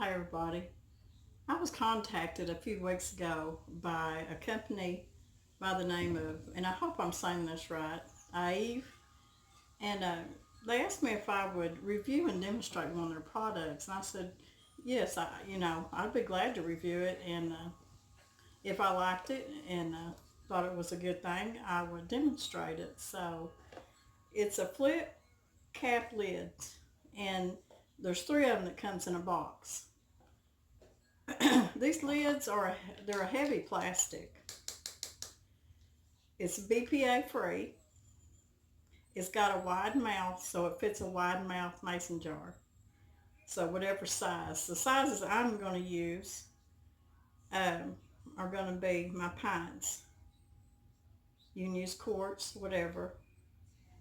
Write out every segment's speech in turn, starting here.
Hi everybody. I was contacted a few weeks ago by a company by the name of, and I hope I'm saying this right, Eve, and they asked me if I would review and demonstrate one of their products, and I said, yes, I'd be glad to review it, and if I liked it and thought it was a good thing, I would demonstrate it. So it's a flip cap lid, and there's three of them that comes in a box. These lids they're a heavy plastic. It's BPA-free. It's got a wide mouth, so it fits a wide mouth mason jar. So whatever size. The sizes I'm going to use are going to be my pints. You can use quarts, whatever.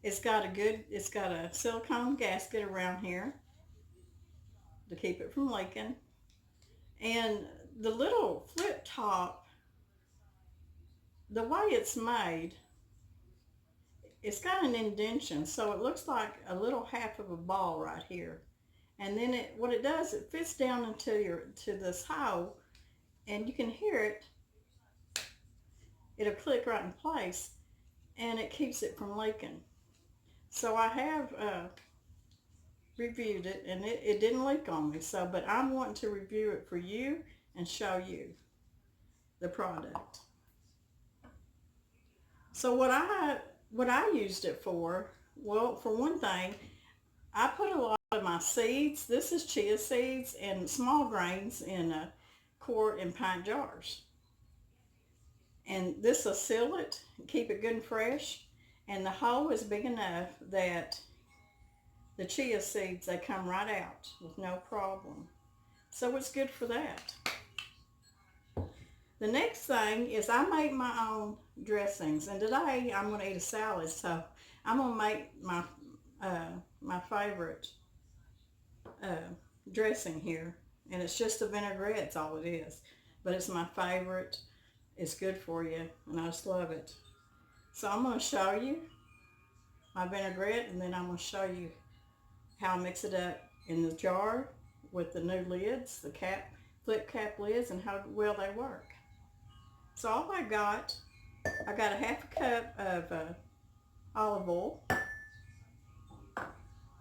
It's got a silicone gasket around here to keep it from leaking. And the little flip top, the way it's made, it's got an indentation, so it looks like a little half of a ball right here. And then what it does, it fits down into this hole, and you can hear it. It'll click right in place, and it keeps it from leaking. So I have reviewed it, and it didn't leak on me. So, but I'm wanting to review it for you and show you the product. So what I used it for, well, for one thing, I put a lot of my seeds, this is chia seeds, and small grains in quart and pint jars. And this will seal it, keep it good and fresh. And the hole is big enough that the chia seeds, they come right out with no problem. So it's good for that. The next thing is I make my own dressings, and today I'm going to eat a salad, so I'm going to make my favorite dressing here, and it's just a vinaigrette, that's all it is, but it's my favorite. It's good for you, and I just love it. So I'm going to show you my vinaigrette, and then I'm going to show you how I mix it up in the jar with the new lids, the flip cap lids, and how well they work. So all I got a half a cup of olive oil.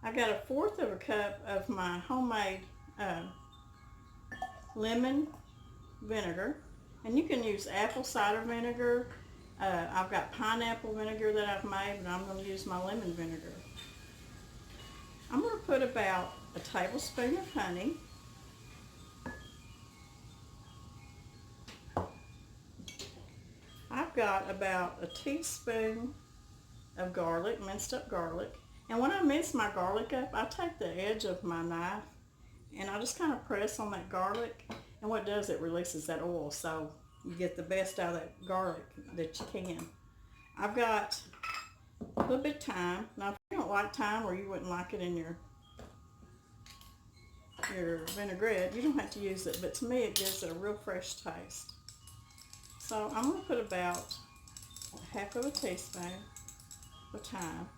I got a fourth of a cup of my homemade lemon vinegar. And you can use apple cider vinegar. I've got pineapple vinegar that I've made, but I'm going to use my lemon vinegar. I'm going to put about a tablespoon of honey. I've got about a teaspoon of garlic, minced up garlic. And when I mince my garlic up, I take the edge of my knife and I just kind of press on that garlic. And what it does, it releases that oil, so you get the best out of that garlic that you can. I've got a little bit of thyme. Now, if you don't like thyme, or you wouldn't like it in your vinaigrette, you don't have to use it, but to me it gives it a real fresh taste. So I'm going to put about half of a teaspoon of thyme.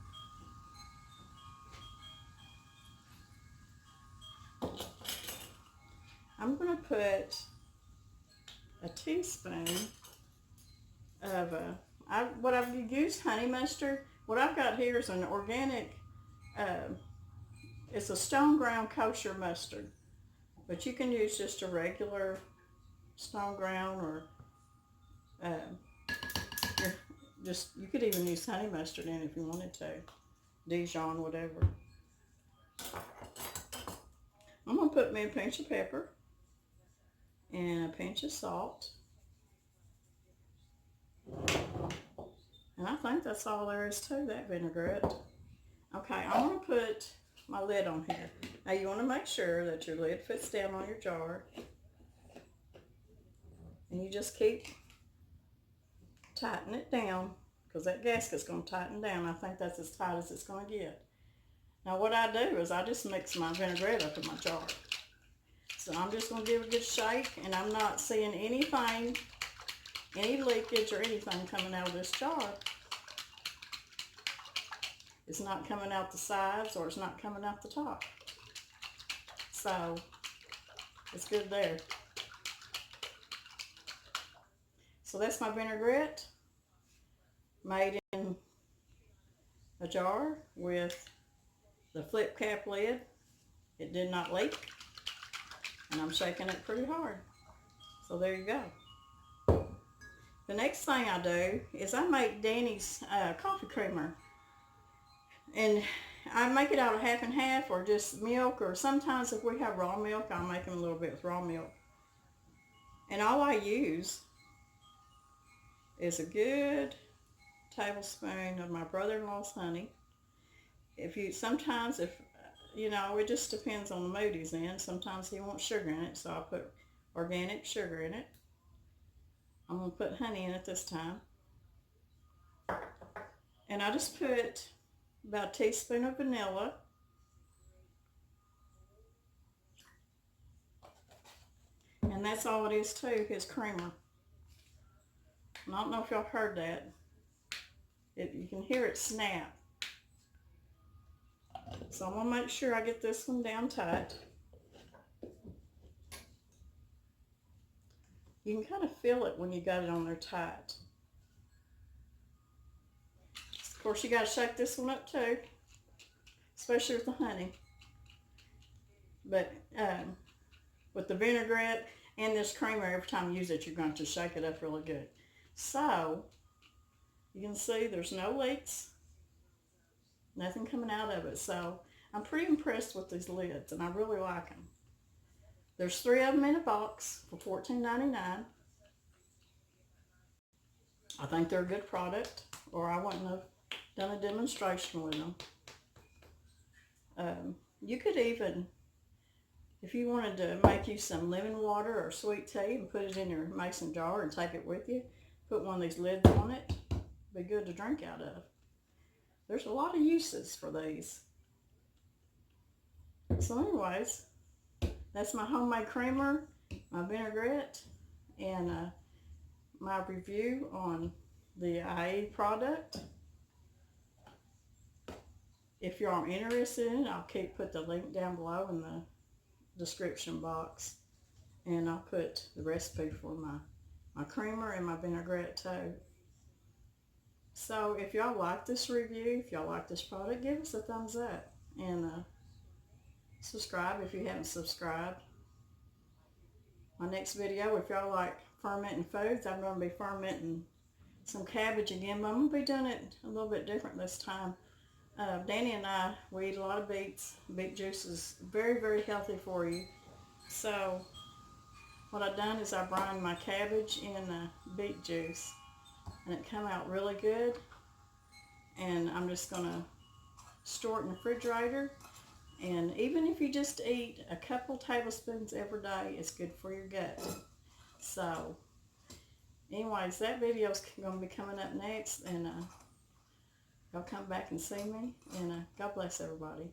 I'm going to put a teaspoon of what I've used honey mustard. What I've got here is an organic, it's a stone ground kosher mustard, but you can use just a regular stone ground, or you could even use honey mustard in it if you wanted to, Dijon, whatever. I'm going to put me a pinch of pepper and a pinch of salt. And I think that's all there is to that vinaigrette. Okay, I'm going to put my lid on here. Now you want to make sure that your lid fits down on your jar. And you just keep tightening it down, because that gasket's going to tighten down. I think that's as tight as it's going to get. Now what I do is I just mix my vinaigrette up in my jar. So I'm just going to give it a good shake, and I'm not seeing anything, any leakage or anything coming out of this jar. It's not coming out the sides, or it's not coming out the top. So It's good there. So that's my vinaigrette, made in a jar with the flip cap lid. It did not leak, and I'm shaking it pretty hard. So there you go. The next thing I do is I make Danny's coffee creamer. And I make it out of half and half, or just milk, or sometimes if we have raw milk, I'll make them a little bit with raw milk. And all I use is a good tablespoon of my brother-in-law's honey. Sometimes, it just depends on the mood he's in. Sometimes he wants sugar in it, so I'll put organic sugar in it. I'm going to put honey in it this time. And I just put about a teaspoon of vanilla. And that's all it is too, his creamer. And I don't know if y'all heard that. You can hear it snap. So I'm going to make sure I get this one down tight. You can kind of feel it when you got it on there tight. Of course, you got to shake this one up too, especially with the honey. But with the vinaigrette and this creamer, every time you use it, you're going to shake it up really good. So you can see there's no leaks, nothing coming out of it. So I'm pretty impressed with these lids, and I really like them. There's 3 of them in a box for $14.99. I think they're a good product, or I wouldn't have done a demonstration with them. You could even, if you wanted to make you some lemon water or sweet tea and put it in your mason jar and take it with you, put one of these lids on it, be good to drink out of. There's a lot of uses for these. So anyways, that's my homemade creamer, my vinaigrette, and my review on the IE product. If you are interested in it, I'll put the link down below in the description box, and I'll put the recipe for my creamer and my vinaigrette too. So if y'all like this review, if y'all like this product, give us a thumbs up, and subscribe if you haven't subscribed. My next video, if y'all like fermenting foods, I'm going to be fermenting some cabbage again, but I'm going to be doing it a little bit different this time. Danny and I, we eat a lot of beets. Beet juice is very, very healthy for you. So what I've done is I brined my cabbage in beet juice, and it came out really good. And I'm just going to store it in the refrigerator. And even if you just eat a couple tablespoons every day, it's good for your gut. So anyways, that video is going to be coming up next, and y'all come back and see me, and God bless everybody.